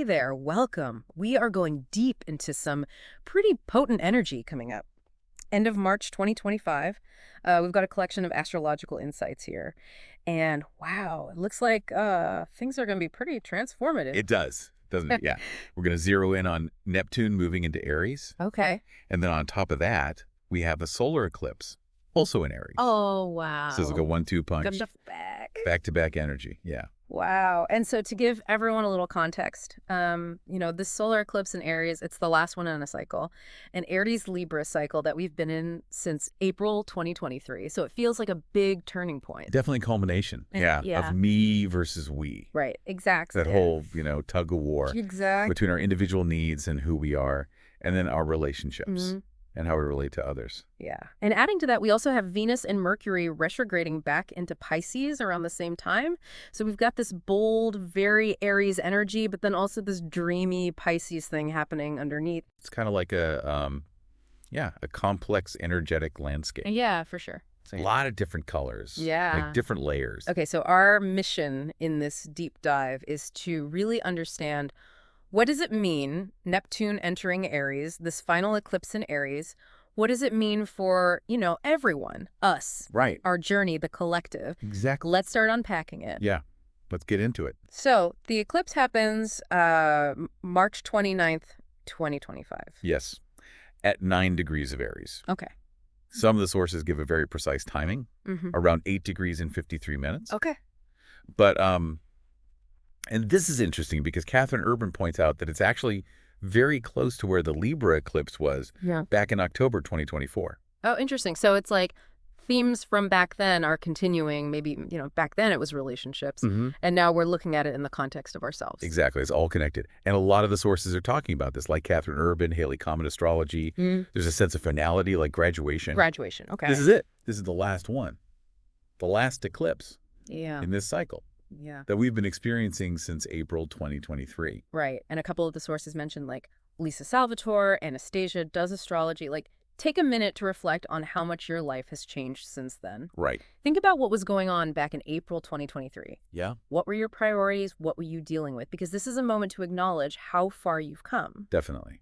Hey there, welcome. We are going deep into some pretty potent energy coming up. End of March 2025. We've got a collection of astrological insights here. And wow, it looks like things are going to be pretty transformative. It does, doesn't it? Yeah. We're going to zero in on Neptune moving into Aries. Okay. And then on top of that, we have a solar eclipse, also in Aries. Oh, So it's like a wow. 1-2 Got punch, the back. back-to-back energy. Yeah. Wow. And so to give everyone a little context, this solar eclipse in Aries, it's the last one in a cycle, an Aries-Libra cycle that we've been in since April 2023. So it feels like a big turning point. Definitely culmination. Yeah. Yeah. Of me versus we. Right. Exactly. That whole, tug of war Exactly. between our individual needs and who we are, and then our relationships and how we relate to others. Yeah. And adding to that, we also have Venus and Mercury retrograding back into Pisces around the same time. So we've got this bold, very Aries energy, but then also this dreamy Pisces thing happening underneath. It's kind of like a complex energetic landscape. Yeah, for sure. A lot of different colors. Yeah. Like different layers. Okay, so our mission in this deep dive is to really understand, what does it mean, Neptune entering Aries, this final eclipse in Aries? What does it mean for, everyone, us, Right. our journey, the collective? Exactly. Let's start unpacking it. Yeah. Let's get into it. So the eclipse happens March 29th, 2025. Yes. At 9 degrees of Aries. Okay. Some of the sources give a very precise timing, Mm-hmm. around 8 degrees and 53 minutes. Okay. But, and this is interesting because Catherine Urban points out that it's actually very close to where the Libra eclipse was back in October 2024. Oh, interesting. So it's like themes from back then are continuing. Maybe, back then it was relationships. And now we're looking at it in the context of ourselves. Exactly. It's all connected. And a lot of the sources are talking about this, like Catherine Urban, Haley Comet Astrology. There's a sense of finality, like graduation. Graduation. Okay. This is it. This is the last one. The last eclipse in this cycle Yeah. that we've been experiencing since April 2023. Right. And a couple of the sources mentioned, like, Lisa Salvatore, Anastasia does astrology. Like, take a minute to reflect on how much your life has changed since then. Right. Think about what was going on back in April 2023. Yeah. What were your priorities? What were you dealing with? Because this is a moment to acknowledge how far you've come. Definitely.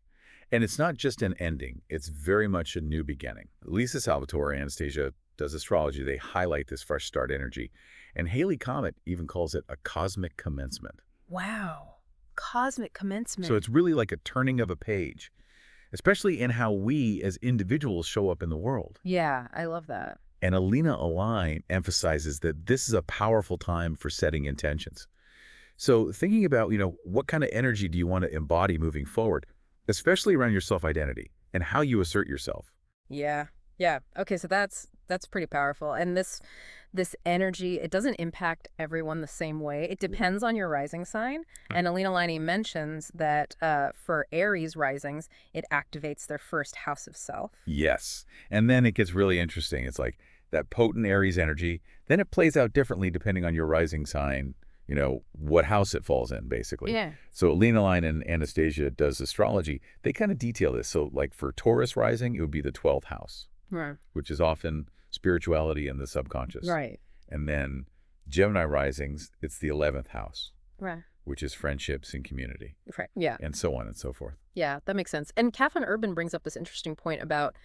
And it's not just an ending. It's very much a new beginning. Lisa Salvatore, Anastasia does astrology. They highlight this fresh start energy. And Haley Comet even calls it a cosmic commencement. Wow. Cosmic commencement. So it's really like a turning of a page, especially in how we as individuals show up in the world. Yeah, I love that. And Alina Align emphasizes that this is a powerful time for setting intentions. So thinking about, what kind of energy do you want to embody moving forward, especially around your self-identity and how you assert yourself. Yeah. Yeah. Okay, so that's pretty powerful. And this energy, it doesn't impact everyone the same way. It depends on your rising sign. And Alina Liney mentions that for Aries risings, it activates their first house of self. Yes. And then it gets really interesting. It's like that potent Aries energy. Then it plays out differently depending on your rising sign, what house it falls in, basically. Yeah. So Alina Line and Anastasia does astrology. They kind of detail this. So like for Taurus rising, it would be the 12th house. Right. Which is often spirituality and the subconscious. Right. And then Gemini risings, it's the 11th house. Right. Which is friendships and community. Right. Yeah. And so on and so forth. Yeah, that makes sense. And Catherine Urban brings up this interesting point about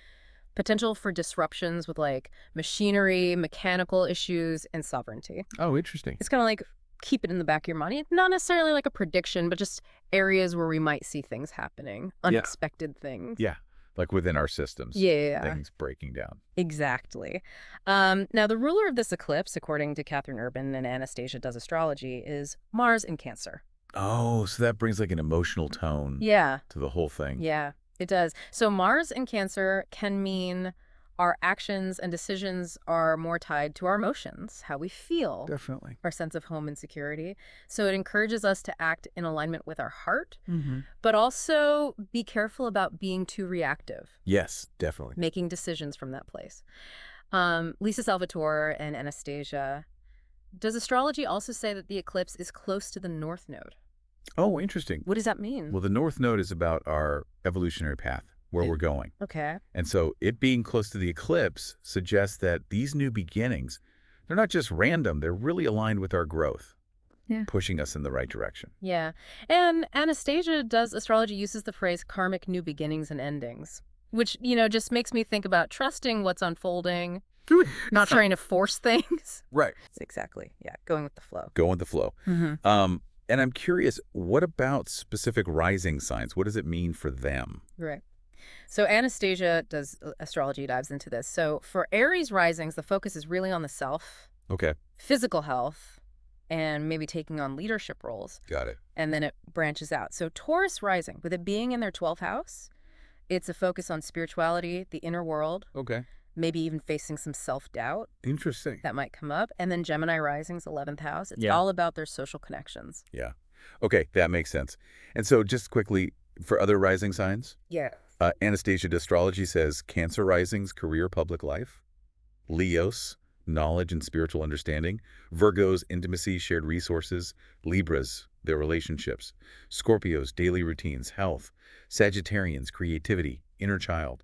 potential for disruptions with, like, machinery, mechanical issues, and sovereignty. Oh, interesting. It's kind of like, keep it in the back of your mind. Not necessarily like a prediction, but just areas where we might see things happening, unexpected things. Yeah. Like within our systems. Yeah. Things breaking down. Exactly. Now, the ruler of this eclipse, according to Catherine Urban and Anastasia Does Astrology, is Mars in Cancer. Oh, so that brings like an emotional tone to the whole thing. Yeah, it does. So Mars in Cancer can mean our actions and decisions are more tied to our emotions, how we feel. Definitely. Our sense of home and security. So it encourages us to act in alignment with our heart, Mm-hmm. but also be careful about being too reactive. Yes, definitely. Making decisions from that place. Lisa Salvatore and Anastasia, does astrology also say that the eclipse is close to the North Node? Oh, interesting. What does that mean? Well, the North Node is about our evolutionary path, where we're going. Okay. And so it being close to the eclipse suggests that these new beginnings, they're not just random, they're really aligned with our growth. Yeah. pushing us in the right direction. Yeah. And Anastasia does astrology uses the phrase karmic new beginnings and endings, which, just makes me think about trusting what's unfolding, not trying to force things. Right. Exactly. Yeah. Going with the flow. Go with the flow. And I'm curious, what about specific rising signs? What does it mean for them? Right. So Anastasia does astrology, dives into this. So for Aries risings, the focus is really on the self, Okay. physical health, and maybe taking on leadership roles. Got it. And then it branches out. So Taurus rising, with it being in their 12th house, it's a focus on spirituality, the inner world, Okay. maybe even facing some self-doubt Interesting. that might come up. And then Gemini rising's 11th house. It's Yeah. all about their social connections. Yeah. Okay, that makes sense. And so just quickly, for other rising signs, Yeah. Anastasia Astrology says Cancer risings, career, public life. Leos, knowledge and spiritual understanding. Virgos, intimacy, shared resources. Libras, their relationships. Scorpios, daily routines, health. Sagittarians, creativity, inner child.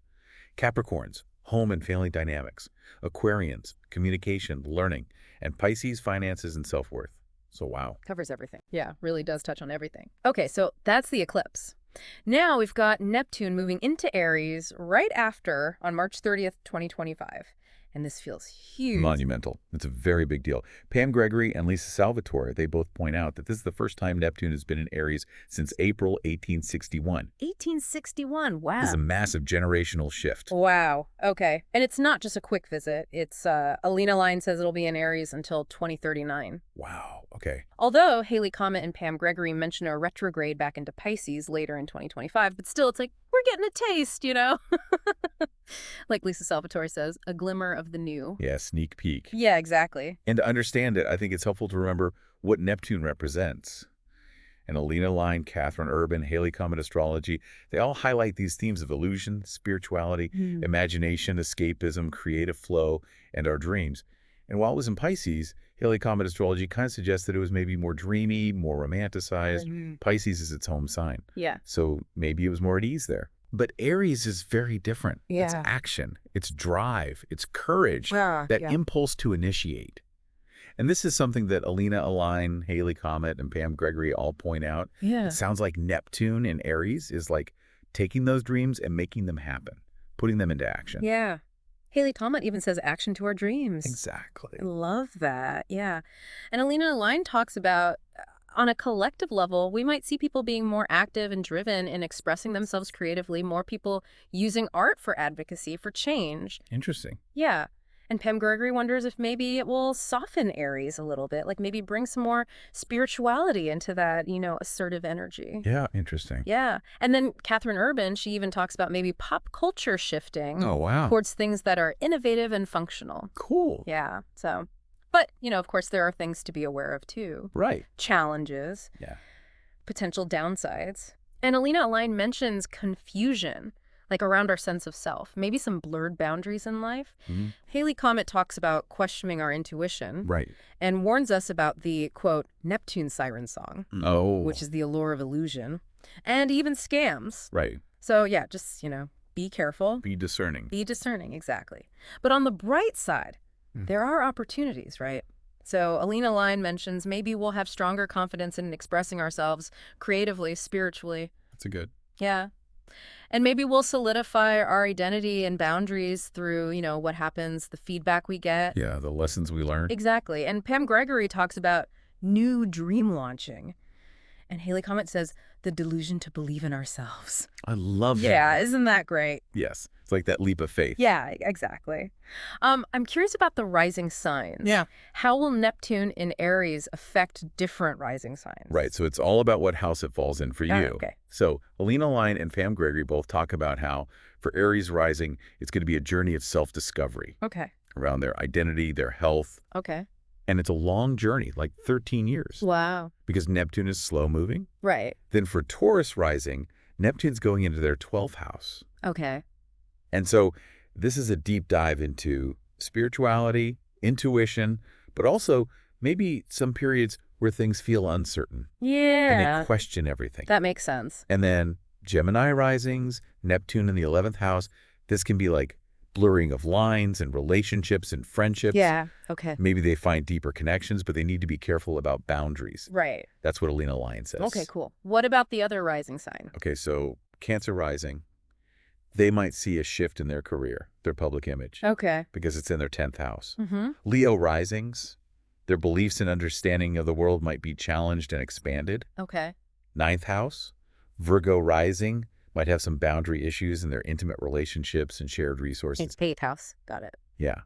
Capricorns, home and family dynamics. Aquarians, communication, learning. And Pisces, finances and self-worth. So wow. Covers everything. Yeah, really does touch on everything. Okay, so that's the eclipse. Now we've got Neptune moving into Aries right after on March 30th, 2025. And this feels huge. Monumental. It's a very big deal. Pam Gregory and Lisa Salvatore, they both point out that this is the first time Neptune has been in Aries since April 1861. 1861, wow. This is a massive generational shift. Wow, okay. And it's not just a quick visit. It's, Alina Line says it'll be in Aries until 2039. Wow, okay. Although Haley Comet and Pam Gregory mention a retrograde back into Pisces later in 2025, but still it's like, we're getting a taste, Like Lisa Salvatore says, a glimmer of the new. Yeah, sneak peek. Yeah, exactly. And to understand it, I think it's helpful to remember what Neptune represents. And Alina Line, Catherine Urban, Haley Comet Astrology, they all highlight these themes of illusion, spirituality, imagination, escapism, creative flow, and our dreams. And while it was in Pisces, Haley Comet Astrology kind of suggests that it was maybe more dreamy, more romanticized. Pisces is its home sign. Yeah. So maybe it was more at ease there. But Aries is very different. Yeah. It's action, it's drive, it's courage, Yeah, that yeah. impulse to initiate. And this is something that Alina Align, Haley Comet, and Pam Gregory all point out. Yeah. It sounds like Neptune in Aries is like taking those dreams and making them happen, putting them into action. Yeah. Haley Comet even says action to our dreams. Exactly. I love that. Yeah. And Alina Line talks about on a collective level, we might see people being more active and driven in expressing themselves creatively, more people using art for advocacy, for change. Interesting. Yeah. And Pam Gregory wonders if maybe it will soften Aries a little bit, like maybe bring some more spirituality into that, assertive energy. Yeah, interesting. Yeah. And then Catherine Urban, she even talks about maybe pop culture shifting Oh, wow. towards things that are innovative and functional. Cool. Yeah. So, but, of course, there are things to be aware of, too. Right. Challenges. Yeah. Potential downsides. And Alina Align mentions confusion, like around our sense of self, maybe some blurred boundaries in life. Haley Comet talks about questioning our intuition. Right. And warns us about the, quote, Neptune siren song, Oh. which is the allure of illusion, and even scams. Right. So, yeah, just, be careful. Be discerning. Be discerning, exactly. But on the bright side, there are opportunities, right? So Alina Line mentions maybe we'll have stronger confidence in expressing ourselves creatively, spiritually. That's a good. Yeah. And maybe we'll solidify our identity and boundaries through, what happens, the feedback we get. Yeah, the lessons we learned. Exactly. And Pam Gregory talks about new dream launching. And Haley Comet says, the delusion to believe in ourselves. I love that. Yeah, isn't that great? Yes. It's like that leap of faith. Yeah, exactly. I'm curious about the rising signs. Yeah. How will Neptune in Aries affect different rising signs? Right. So it's all about what house it falls in for you. Okay. So Alina Line and Pam Gregory both talk about how for Aries rising, it's going to be a journey of self-discovery Okay. around their identity, their health. Okay. And it's a long journey, like 13 years. Wow. Because Neptune is slow moving. Right. Then for Taurus rising, Neptune's going into their 12th house. Okay. And so this is a deep dive into spirituality, intuition, but also maybe some periods where things feel uncertain. And Yeah. they question everything. That makes sense. And then Gemini risings, Neptune in the 11th house, this can be like blurring of lines and relationships and friendships. Yeah. Okay. Maybe they find deeper connections, but they need to be careful about boundaries. Right. That's what Alina Lion says. Okay, cool. What about the other rising sign? Okay, so Cancer rising, they might see a shift in their career, their public image, Okay. because it's in their 10th house. Mm-hmm. Leo risings, their beliefs and understanding of the world might be challenged and expanded. Okay. 9th house, Virgo rising, might have some boundary issues in their intimate relationships and shared resources. It's 8th house. Got it. Yeah.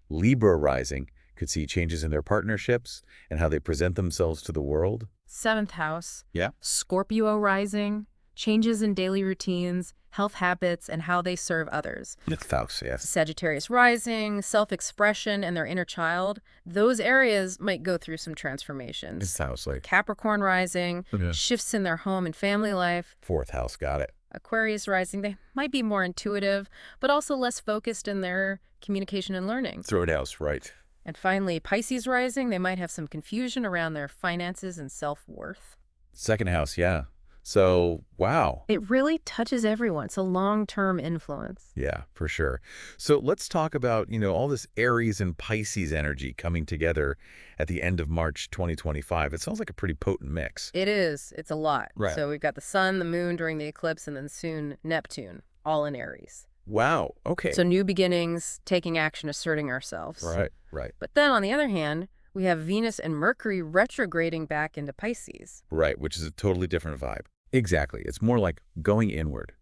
Libra rising could see changes in their partnerships and how they present themselves to the world. 7th house. Yeah. Scorpio rising, changes in daily routines, health habits, and how they serve others. 5th house, yes. Sagittarius rising, self-expression, and their inner child. Those areas might go through some transformations. 5th house, like Capricorn rising, Yeah. shifts in their home and family life. 4th house, got it. Aquarius rising, they might be more intuitive, but also less focused in their communication and learning. 3rd house, right. And finally, Pisces rising, they might have some confusion around their finances and self-worth. 2nd house, yeah. So, wow. It really touches everyone. It's a long-term influence. Yeah, for sure. So let's talk about, all this Aries and Pisces energy coming together at the end of March 2025. It sounds like a pretty potent mix. It is. It's a lot. Right. So we've got the sun, the moon during the eclipse, and then soon Neptune, all in Aries. Wow. Okay. So new beginnings, taking action, asserting ourselves. Right. But then on the other hand, we have Venus and Mercury retrograding back into Pisces. Right, which is a totally different vibe. Exactly. It's more like going inward,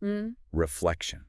reflection,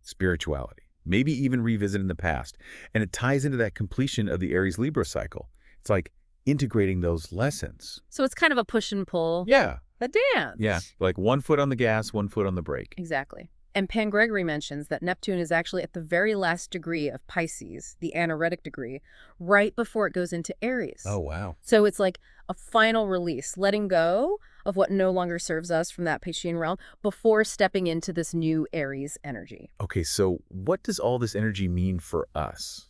spirituality, maybe even revisiting the past. And it ties into that completion of the Aries-Libra cycle. It's like integrating those lessons. So it's kind of a push and pull. Yeah. A dance. Yeah. Like one foot on the gas, one foot on the brake. Exactly. And Pan Gregory mentions that Neptune is actually at the very last degree of Pisces, the anaretic degree, right before it goes into Aries. Oh, wow. So it's like a final release, letting go of what no longer serves us from that Piscean realm before stepping into this new Aries energy. Okay, so what does all this energy mean for us,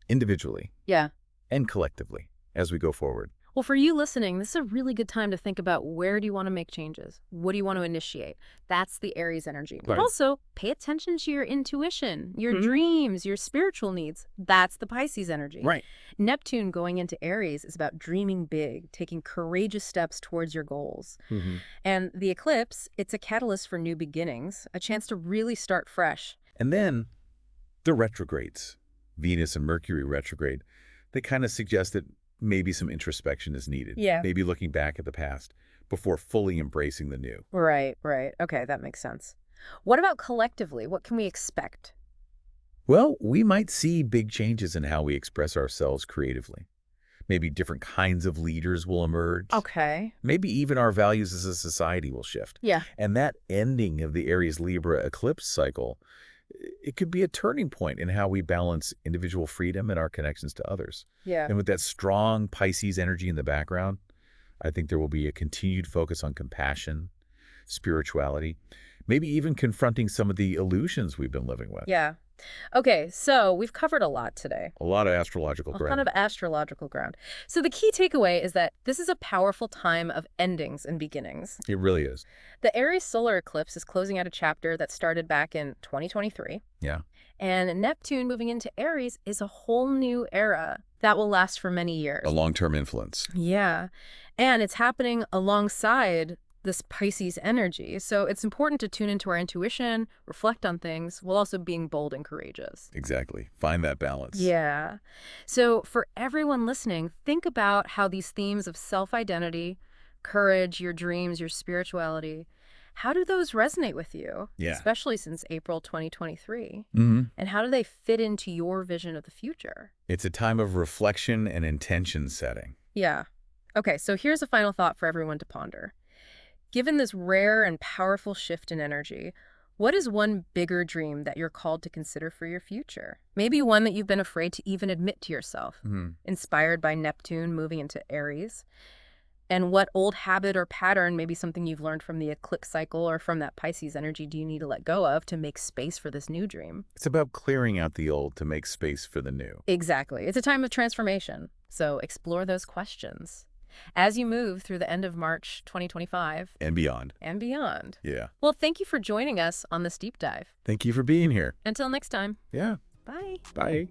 individually Yeah. and collectively, as we go forward? Well, for you listening, this is a really good time to think about where do you want to make changes? What do you want to initiate? That's the Aries energy. But Right. also, pay attention to your intuition, your dreams, your spiritual needs. That's the Pisces energy. Right. Neptune going into Aries is about dreaming big, taking courageous steps towards your goals. And the eclipse, it's a catalyst for new beginnings, a chance to really start fresh. And then the retrogrades, Venus and Mercury retrograde, they kind of suggest that maybe some introspection is needed. Yeah. Maybe looking back at the past before fully embracing the new. Right. Okay, that makes sense. What about collectively? What can we expect? Well, we might see big changes in how we express ourselves creatively. Maybe different kinds of leaders will emerge. Okay. Maybe even our values as a society will shift. Yeah. And that ending of the Aries-Libra eclipse cycle, it could be a turning point in how we balance individual freedom and our connections to others. Yeah. And with that strong Pisces energy in the background, I think there will be a continued focus on compassion, spirituality, maybe even confronting some of the illusions we've been living with. Yeah. Okay, so we've covered a lot today. A lot of astrological A ground. ton of astrological ground. So the key takeaway is that this is a powerful time of endings and beginnings. It really is. The Aries Solar Eclipse is closing out a chapter that started back in 2023. Yeah. And Neptune moving into Aries is a whole new era that will last for many years. A long-term influence. Yeah. And it's happening alongside this Pisces energy. So it's important to tune into our intuition, reflect on things, while also being bold and courageous. Exactly. Find that balance. Yeah. So for everyone listening, think about how these themes of self-identity, courage, your dreams, your spirituality, how do those resonate with you? Yeah. Especially since April 2023. Mm-hmm. And how do they fit into your vision of the future? It's a time of reflection and intention setting. Yeah. Okay, so here's a final thought for everyone to ponder. Given this rare and powerful shift in energy, what is one bigger dream that you're called to consider for your future? Maybe one that you've been afraid to even admit to yourself, inspired by Neptune moving into Aries. And what old habit or pattern, maybe something you've learned from the eclipse cycle or from that Pisces energy, do you need to let go of to make space for this new dream? It's about clearing out the old to make space for the new. Exactly. It's a time of transformation. So explore those questions. as you move through the end of March 2025 And beyond. and beyond. Yeah. Well, thank you for joining us on this deep dive. Thank you for being here. Until next time. Yeah. Bye. Bye.